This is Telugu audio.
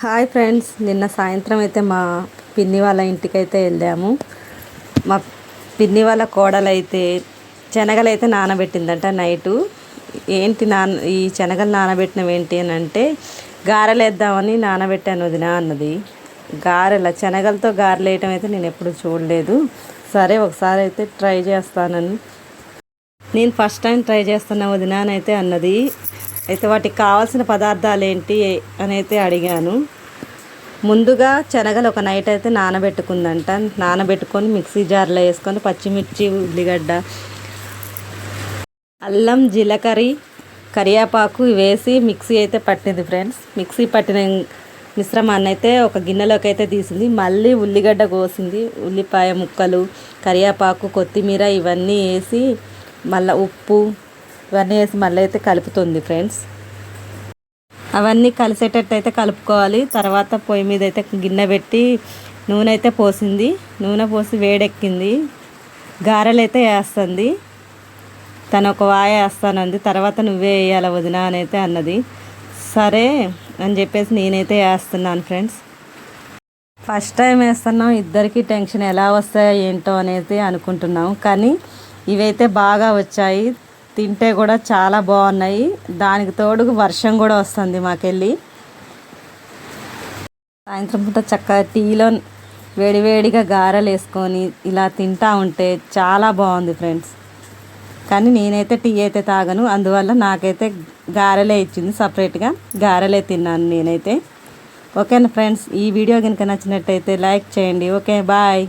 హాయ్ ఫ్రెండ్స్, నిన్న సాయంత్రం అయితే మా పిన్ని వాళ్ళ ఇంటికైతే వెళ్ళాము. మా పిన్ని వాళ్ళ కోడలైతే శనగలైతే నానబెట్టిందంట నైటు. ఈ శనగలు నానబెట్టినవి ఏంటి అని అంటే, గారెలు వేద్దామని నానబెట్టాను వదిన అన్నది. శనగలతో గారెలు వేయటం అయితే నేను ఎప్పుడు చూడలేదు. సరే ఒకసారి అయితే ట్రై చేస్తానని, నేను ఫస్ట్ టైం ట్రై చేస్తున్నా వదిన అని అయితే అన్నది. అయితే వాటికి కావాల్సిన పదార్థాలు ఏంటి అని అయితే అడిగాను. ముందుగా శనగలు ఒక నైట్ అయితే నానబెట్టుకుందంట. నానబెట్టుకొని మిక్సీ జార్లో వేసుకొని పచ్చిమిర్చి, ఉల్లిగడ్డ, అల్లం, జీలకర్ర, కరివేపాకు వేసి మిక్సీ అయితే పట్టింది ఫ్రెండ్స్. మిక్సీ పట్టిన మిశ్రమాన్ని అయితే ఒక గిన్నెలోకి అయితే తీసింది. మళ్ళీ ఉల్లిగడ్డ కోసింది, ఉల్లిపాయ ముక్కలు, కరివేపాకు, కొత్తిమీర ఇవన్నీ వేసి మళ్ళీ ఉప్పు ఇవన్నీ వేసి మళ్ళీ అయితే కలుపుతుంది ఫ్రెండ్స్. అవన్నీ కలిసేటట్టు అయితే కలుపుకోవాలి. తర్వాత పొయ్యి మీద అయితే గిన్నె పెట్టి నూనె అయితే పోసింది. నూనె పోసి వేడెక్కింది. గారెలు అయితే వేస్తుంది. తను ఒక వాయ వేస్తానంది. తర్వాత నువ్వే వేయాల వదిన అని అయితే అన్నది. సరే అని చెప్పేసి నేనైతే వేస్తున్నాను ఫ్రెండ్స్. ఫస్ట్ టైం వేస్తున్నాం, ఇద్దరికి టెన్షన్ ఎలా వస్తాయో ఏంటో అనేది అనుకుంటున్నాం. కానీ ఇవైతే బాగా వచ్చాయి. తింటే కూడా చాలా బాగున్నాయి. దానికి తోడు వర్షం కూడా వస్తుంది మాకెళ్ళి. సాయంత్రం పూట చక్కగా టీలో వేడివేడిగా గారెలు వేసుకొని ఇలా తింటా ఉంటే చాలా బాగుంది ఫ్రెండ్స్. కానీ నేనైతే టీ అయితే తాగను, అందువల్ల నాకైతే గారెలే ఇచ్చింది. సపరేట్గా గారెలే తిన్నాను నేనైతే. ఓకేనా ఫ్రెండ్స్, ఈ వీడియో కనుక నచ్చినట్టయితే లైక్ చేయండి. Okay, bye.